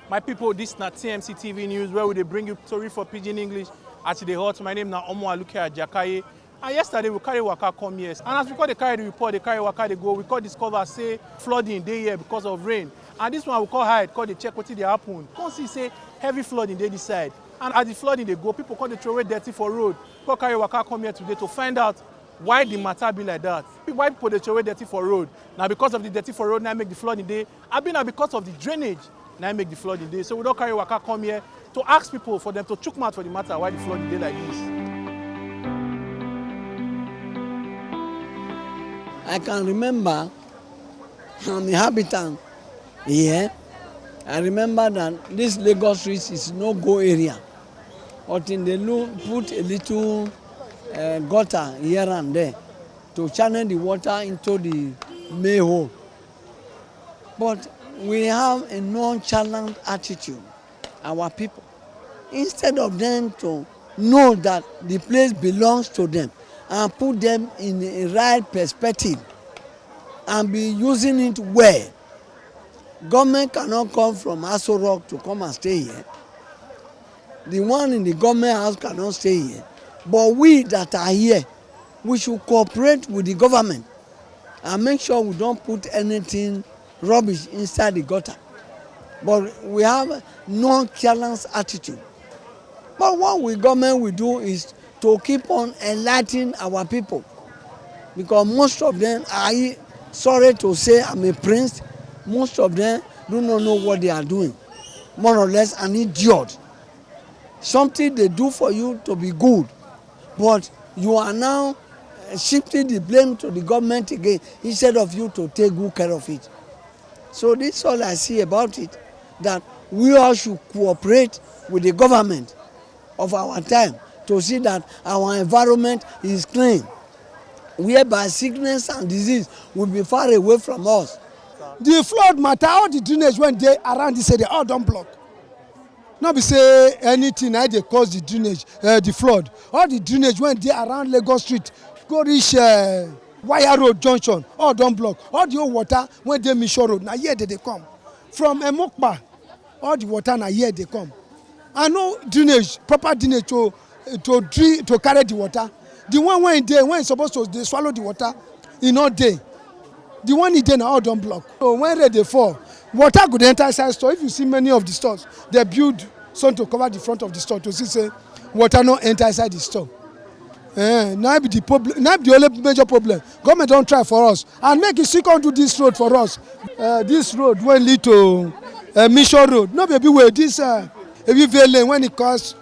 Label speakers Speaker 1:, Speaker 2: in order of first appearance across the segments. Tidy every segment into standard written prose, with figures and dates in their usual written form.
Speaker 1: My people, this is TMC TV News, where we bring you story for Pidgin English at the hot. My name is Omo Aluke Ajakaye. And yesterday we carry waka come here. And as we call the carry the report, they carry waka they go. We call discover say flooding day here because of rain. And this one we call hide, call the check what they happen. Come see say heavy flooding they decide. And as the flooding they go, people call the throw away dirty for road. Call carry waka come here today to find out why the matter be like that. Why people they throw away dirty for road? Now because of the dirty for road, now make the flooding day. I mean now because of the drainage. Now make the flooding day. So we don't carry waka come here to ask people for them to chook mouth for the matter why the flooding day like this.
Speaker 2: I can remember I'm a habitant here. I remember that this Lagos Street is no-go area. Until they put a little gutter here and there to channel the water into the main hole. But we have a nonchalant attitude, our people. Instead of them to know that the place belongs to them and put them in a right perspective and be using it well. Government cannot come from Aso Rock to come and stay here. The one in the government house cannot stay here. But we that are here, we should cooperate with the government and make sure we don't put anything rubbish inside the gutter. But we have nonchalant attitude. But what we government will do is to keep on enlightening our people, because most of them are, sorry to say I'm a prince, most of them do not know what they are doing, more or less an idiot. Something they do for you to be good, but you are now shifting the blame to the government again instead of you to take good care of it. So this is all I see about it, that we all should cooperate with the government of our time to see that our environment is clean, whereby sickness and disease will be far away from us.
Speaker 3: The flood matter, all the drainage when they around this area, all don't block. Not be say anything I they cause the drainage, the flood. All the drainage when they around Lagos Street, go reach Wire Road Junction, all don't block. All the old water when they Mission Road, now here they come. From Emokpa, all the water now here they come. I know drainage, proper drainage to carry the water. The one when it's supposed to they swallow the water, in all day. The one in there now all don't block. So when rain they fall, water could enter inside store. If you see many of the stores, they build something to cover the front of the store to see say water not enter inside the store. Now be the problem. Now be the only major problem. Government don't try for us and make it sick on do this road for us. This road will lead to Mission Road. No baby where this heavy vein when it pass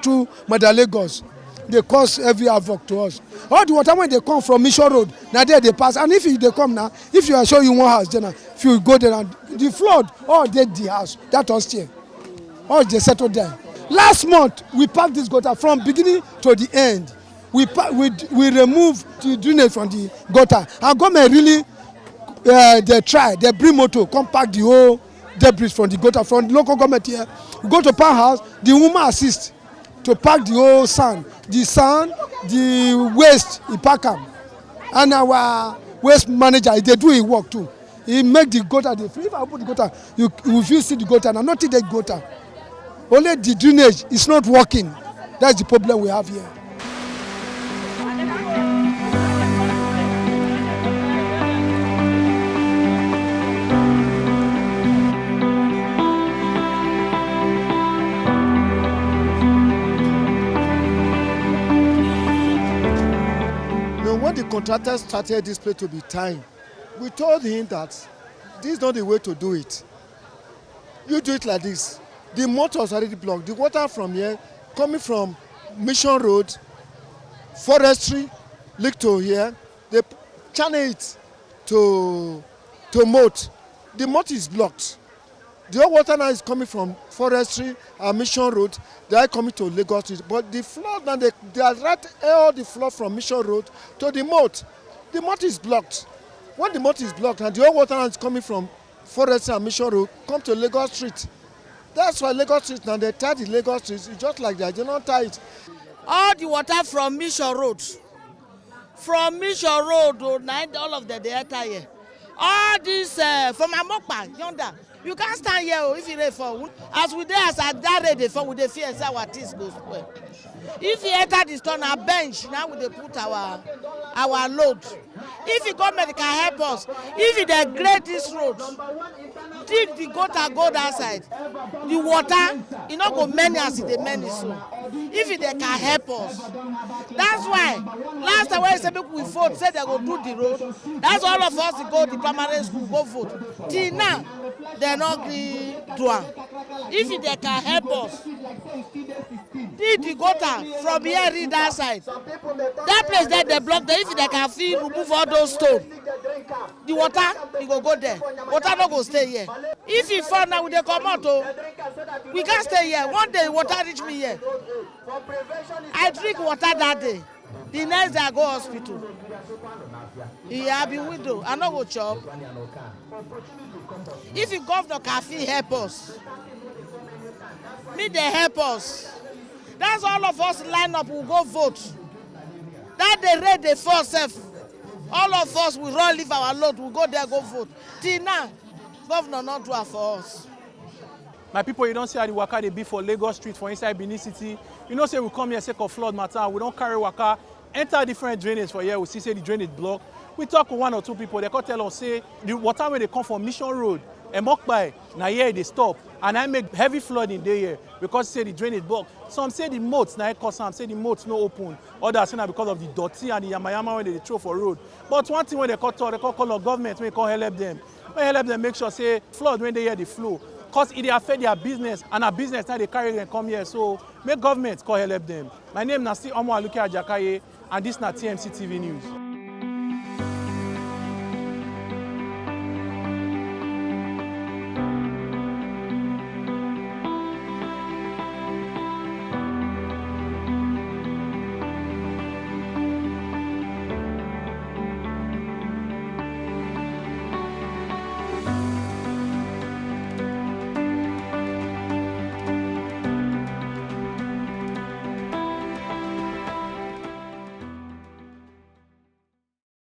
Speaker 3: through Lagos, they cause heavy havoc to us. All the water when they come from Mission Road, now there they pass. And if they come now, if you are showing one house, then if you go there and the flood, all dead the house, that was here. All they settled there. Last month, we packed this gutter from beginning to the end. We remove the drainage from the gutter. And government really, they try, they bring motor, come pack the whole debris from the gutter, from the local government here. We go to power house, the woman assist to pack the whole sand, the waste, he pack them. And our waste manager, they do his work too. He make the gutter, if I put the gutter, you feel see the gutter, and not the gutter. Only the drainage is not working. That's the problem we have here.
Speaker 4: When the contractor started this place to be tying, we told him that this is not the way to do it. You do it like this. The motor is already blocked. The water from here, coming from Mission Road, Forestry, leak to here, they channel it to moat. The moat is blocked. The whole water now is coming from Forestry and Mission Road. They are coming to Lagos Street. But the flood now, they are right all the flood from Mission Road to the moat. The moat is blocked. When the moat is blocked and the whole water now is coming from Forestry and Mission Road, come to Lagos Street. That's why Lagos Street now, they tie the Lagos Street. It's just like that. They don't tie it.
Speaker 5: All the water from Mission Road. From Mission Road, all of them, they enter here. All this from Amokpa, yonder, You can't stand here if you rain fall. As we dey as that rain dey fall, we dey fear say our things go spoil. If you enter the store na bench, now we dey put our load. If you government can help us, if you dey grade this road, dig the gutter go that side, the water e no go many as e dey many so. If they can help us, that's why last time when say make we vote say they go do the road, that's all of us to go the primary school go vote. Till now they no gree do am. If they can help us, dig the gutter from here reach that side, that place there they block there. If they can fit remove all those stones, the water e go there. Water no go stay here. If e fall now we dey comot o, we can't stay here. One day water reach me here, I drink water that day, the next day I go hospital. Yeah, I be widow, I no go chop. If the governor can fit help us, make they help us. That's all of us line up, we go vote. That day rain dey fall sef, all of us will run leave our load, we go there go vote. Till now, governor not do it for us.
Speaker 1: My people, you don't see how the waka they be for Lagos Street for inside Benin City. You know, say we come here sake of flood matter. We don't carry waka, enter different drainage for here. We see say the drainage block. We talk with one or two people. They can tell us say the water where they come from Mission Road, and Mokpai, now here they stop, and I make heavy flooding there here because say the drainage block. Some say the moats now cause some say the moats no open. Others say na because of the dirty and the yamayama when they throw for road. But one thing when they call our government, we can help them. We help them make sure say flood when they hear the flow. Because it affect their business, and our business now they carry and come here. So make government call help them. My name is still Govt, and this is TMC TV News.